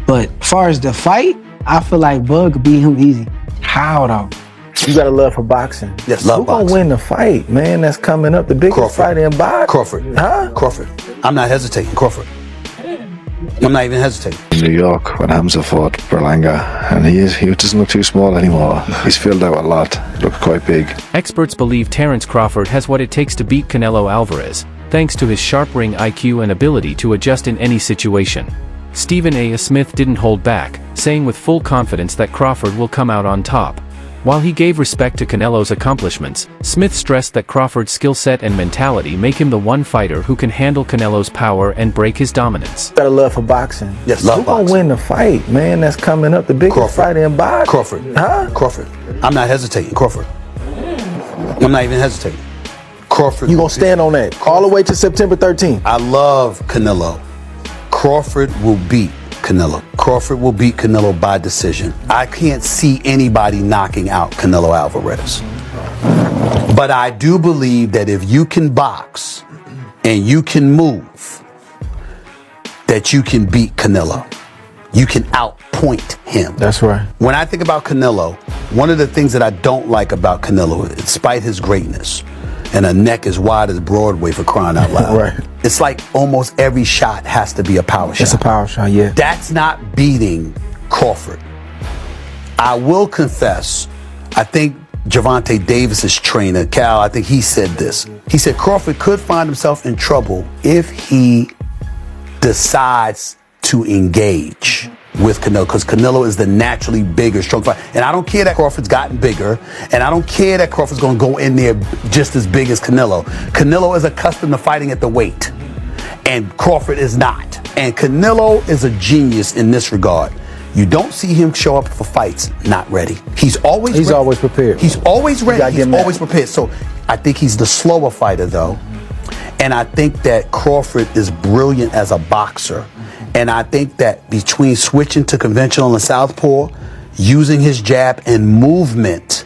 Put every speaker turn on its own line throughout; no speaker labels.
But as far as the fight, I feel like Bud could beat him easy. How though?
You got a love for boxing.
Yes,
Who gonna win the fight, man? That's coming up. The biggest fight in boxing.
Crawford.
Huh?
Crawford. I'm not hesitating. Crawford. I'm not even hesitating.
In New York, when Hamza fought Berlanga, and he doesn't look too small anymore. He's filled out a lot. Looks quite big.
Experts believe Terence Crawford has what it takes to beat Canelo Alvarez, thanks to his sharp ring IQ and ability to adjust in any situation. Stephen A. Smith didn't hold back, saying with full confidence that Crawford will come out on top. While he gave respect to Canelo's accomplishments, Smith stressed that Crawford's skill set and mentality make him the one fighter who can handle Canelo's power and break his dominance.
Got a love for boxing.
Yes,
Who gonna win the fight, man? That's coming up. The biggest fight in boxing.
Crawford.
Huh?
Crawford. I'm not hesitating. Crawford. I'm not even hesitating. Crawford.
You gonna stand on that all the way to September 13th?
I love Canelo. Crawford will beat Canelo. Crawford will beat Canelo by decision. I can't see anybody knocking out Canelo Alvarez. But I do believe that if you can box and you can move, that you can beat Canelo. You can outpoint him.
That's right.
When I think about Canelo, one of the things that I don't like about Canelo, despite his greatness, and a neck as wide as Broadway for crying out loud.
Right.
It's like almost every shot has to be a power shot.
It's a power shot, yeah.
That's not beating Crawford. I will confess, I think Gervonta Davis's trainer, Cal, I think he said this. He said Crawford could find himself in trouble if he decides to engage with Canelo, because Canelo is the naturally bigger, strong fighter. And I don't care that Crawford's gotten bigger, and I don't care that Crawford's going to go in there just as big as Canelo. Canelo is accustomed to fighting at the weight, and Crawford is not. And Canelo is a genius in this regard. You don't see him show up for fights not ready. He's always
prepared.
He's always ready. He's always prepared. So I think he's the slower fighter, though. And I think that Crawford is brilliant as a boxer. And I think that between switching to conventional and southpaw, using his jab and movement,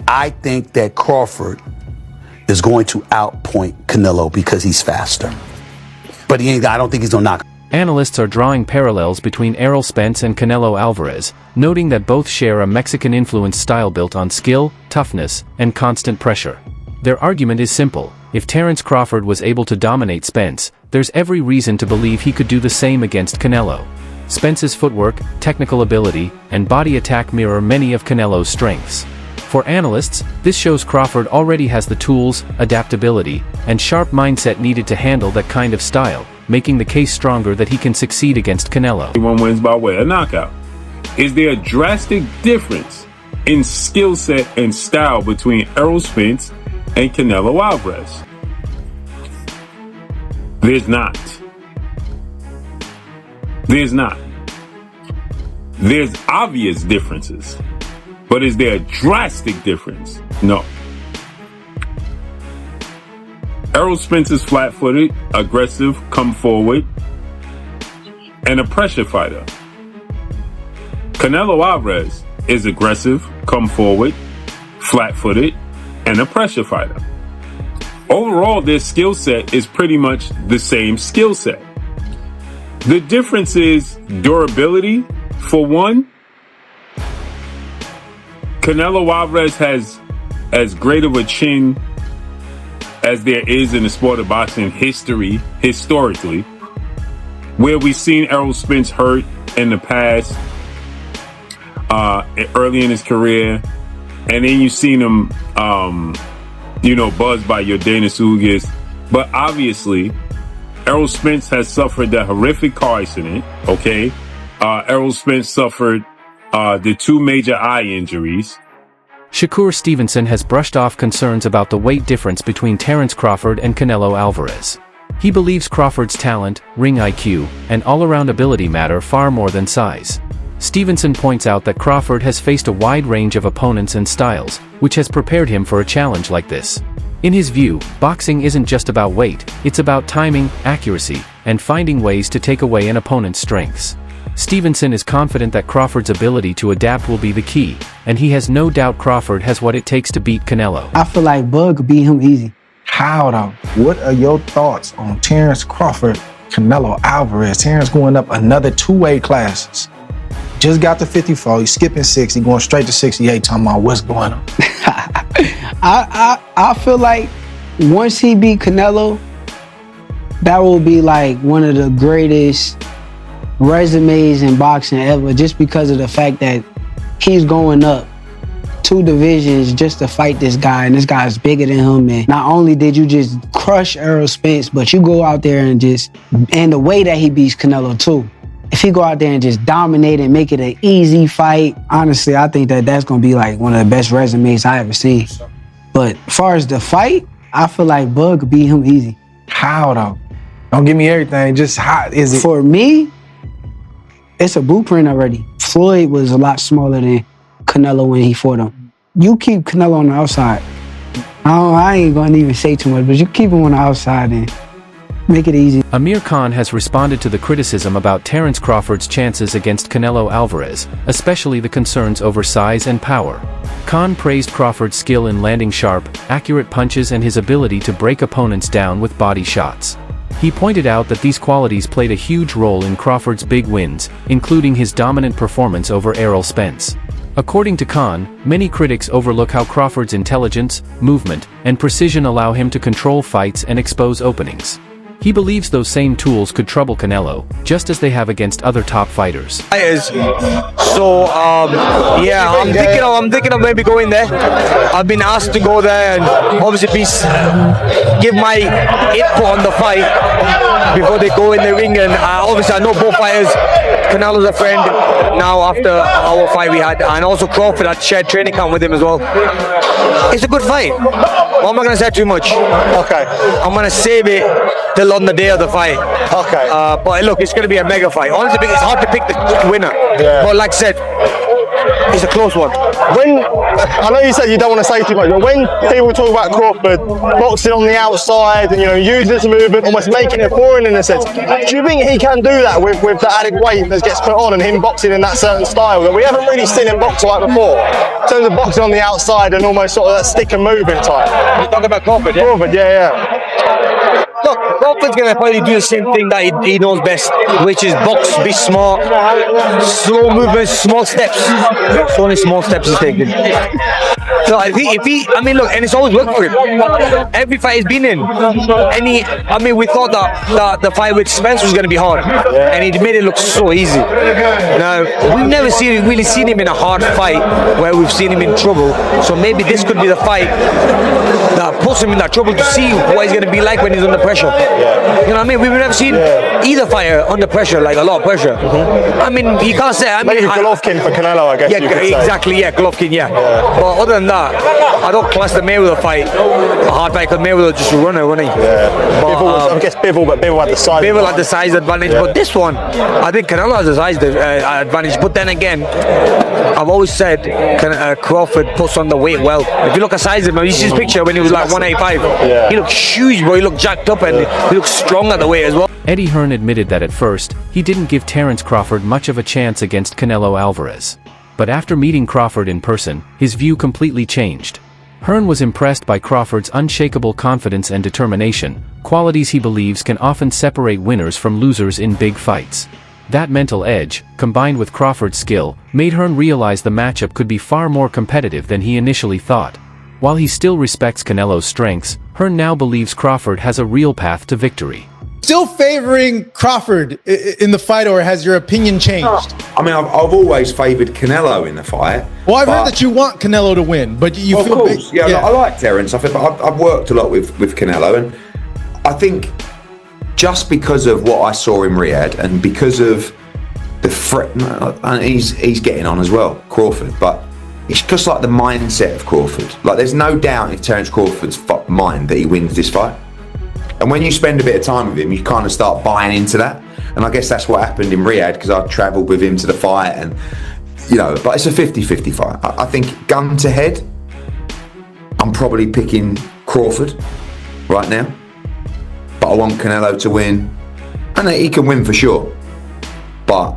I think that Crawford is going to outpoint Canelo because he's faster. But I don't think he's going to knock him.
Analysts are drawing parallels between Errol Spence and Canelo Alvarez, noting that both share a Mexican-influenced style built on skill, toughness, and constant pressure. Their argument is simple. If Terence Crawford was able to dominate Spence, there's every reason to believe he could do the same against Canelo. Spence's footwork, technical ability, and body attack mirror many of Canelo's strengths. For analysts, this shows Crawford already has the tools, adaptability, and sharp mindset needed to handle that kind of style, making the case stronger that he can succeed against Canelo.
One wins by way of knockout. Is there a drastic difference in skill set and style between Errol Spence and Canelo Alvarez? There's not. There's not. There's obvious differences. But is there a drastic difference? No. Errol Spence is flat-footed, aggressive, come forward, and a pressure fighter. Canelo Alvarez is aggressive, come forward, flat-footed, and a pressure fighter. Overall, their skill set is pretty much the same skill set. The difference is durability. For one, Canelo Alvarez has as great of a chin as there is in the sport of boxing historically, where we've seen Errol Spence hurt in the past, early in his career, and then you've seen him, buzzed by your Dana Sugas. But obviously, Errol Spence has suffered the horrific car accident, okay? Errol Spence suffered the 2 major eye injuries.
Shakur Stevenson has brushed off concerns about the weight difference between Terence Crawford and Canelo Alvarez. He believes Crawford's talent, ring IQ, and all-around ability matter far more than size. Stevenson points out that Crawford has faced a wide range of opponents and styles, which has prepared him for a challenge like this. In his view, boxing isn't just about weight, it's about timing, accuracy, and finding ways to take away an opponent's strengths. Stevenson is confident that Crawford's ability to adapt will be the key, and he has no doubt Crawford has what it takes to beat Canelo.
I feel like Bud could beat him easy.
How though? What are your thoughts on Terence Crawford, Canelo Alvarez? Terence going up another 2 weight classes. Just got to 54. He's skipping 60, going straight to 68, talking about what's going on.
I feel like once he beat Canelo, that will be like one of the greatest resumes in boxing ever, just because of the fact that he's going up 2 divisions just to fight this guy, and this guy's bigger than him. And not only did you just crush Errol Spence, but you go out there and the way that he beats Canelo too. If he go out there and just dominate and make it an easy fight, honestly, I think that that's gonna be like one of the best resumes I ever seen. But as far as the fight, I feel like Bud could beat him easy.
How though? Don't give me everything. Just how is it?
For me, it's a blueprint already. Floyd was a lot smaller than Canelo when he fought him. You keep Canelo on the outside. I ain't gonna even say too much, but you keep him on the outside and make it easy.
Amir Khan has responded to the criticism about Terence Crawford's chances against Canelo Alvarez, especially the concerns over size and power. Khan praised Crawford's skill in landing sharp, accurate punches and his ability to break opponents down with body shots. He pointed out that these qualities played a huge role in Crawford's big wins, including his dominant performance over Errol Spence. According to Khan, many critics overlook how Crawford's intelligence, movement, and precision allow him to control fights and expose openings. He believes those same tools could trouble Canelo, just as they have against other top fighters.
So, yeah, I'm thinking of maybe going there. I've been asked to go there and obviously give my input on the fight before they go in the ring. And obviously I know both fighters. Canelo's a friend now after our fight we had, and also Crawford had shared training camp with him as well. It's a good fight. Well, I'm not going to say too much.
Okay.
I'm going to save it till on the day of the fight.
Okay.
But look, it's going to be a mega fight. Honestly, it's hard to pick the winner.
Yeah.
But like I said, it's a close one.
I know you said you don't want to say too much, but when people talk about Crawford boxing on the outside and using this movement, almost making it boring in a sense, do you think he can do that with the added weight that gets put on and him boxing in that certain style that we haven't really seen him box like before? In terms of boxing on the outside and almost sort of that stick and movement type.
You're talking about Crawford, yeah?
Crawford, yeah.
Look, Crawford's going to probably do the same thing that he knows best, which is box, be smart, slow movements, small steps. It's only small steps he's taking. So if he, look, and it's always worked for him. Every fight he's been in, we thought that the fight with Spence was going to be hard, and he made it look so easy. Now, we've never really seen him in a hard fight where we've seen him in trouble, so maybe this could be the fight that puts him in that trouble to see what he's going to be like when he's under pressure. You know what I mean? We've never seen either fighter under pressure, like a lot of pressure. You can't say.
Maybe Golovkin for Canelo, I guess.
Yeah, exactly. Yeah, Golovkin. Yeah. But other than that, I don't class the Mayweather fight a hard fight because Mayweather just a runner, wasn't he?
Yeah. But, I guess Bivol had the size.
Bivol had the size advantage, but this one, I think Canelo has the size advantage. But then again, I've always said Crawford puts on the weight well. If you look at size of him, you see his picture when he was like 185. He looked huge, bro. He looked jacked up and he looked strong at the weight as well.
Eddie Hearn admitted that at first, he didn't give Terence Crawford much of a chance against Canelo Alvarez. But after meeting Crawford in person, his view completely changed. Hearn was impressed by Crawford's unshakable confidence and determination, qualities he believes can often separate winners from losers in big fights. That mental edge, combined with Crawford's skill, made Hearn realize the matchup could be far more competitive than he initially thought. While he still respects Canelo's strengths, Hearn now believes Crawford has a real path to victory.
Still favoring Crawford in the fight, or has your opinion changed?
I've always favoured Canelo in the fight.
Well, I've heard that you want Canelo to win, but you feel...
Of course, I like Terence. I've worked a lot with Canelo, and I think just because of what I saw in Riyadh and because of the and he's getting on as well, Crawford, but it's just like the mindset of Crawford. Like, there's no doubt in Terence Crawford's mind that he wins this fight. And when you spend a bit of time with him, you kind of start buying into that. And I guess that's what happened in Riyadh, because I travelled with him to the fight, and but it's a 50-50 fight. I think gun to head, I'm probably picking Crawford right now. But I want Canelo to win. And he can win for sure. But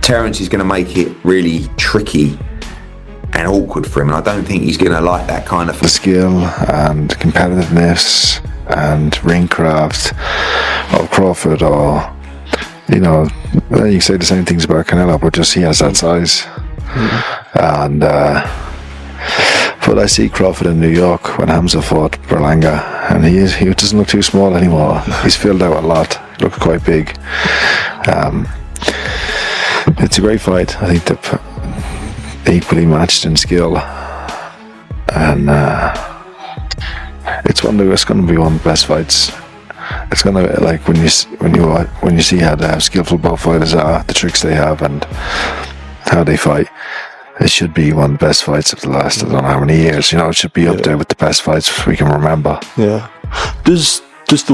Terence is going to make it really tricky and awkward for him, and I don't think he's going to like that kind of...
The skill and competitiveness and ring craft of Crawford, or you know, you can say the same things about Canelo, but just he has that size. And but I see Crawford in New York when Hamza fought Berlanga, and he doesn't look too small anymore. He's filled out a lot. He looks quite big. It's a great fight. I think they're equally matched in skill, and it's going to be one of the best fights. It's going to, like, when you see how skillful both fighters are, the tricks they have, and how they fight. It should be one of the best fights of the last, I don't know how many years. You know, it should be up there with the best fights we can remember.
Yeah. Does the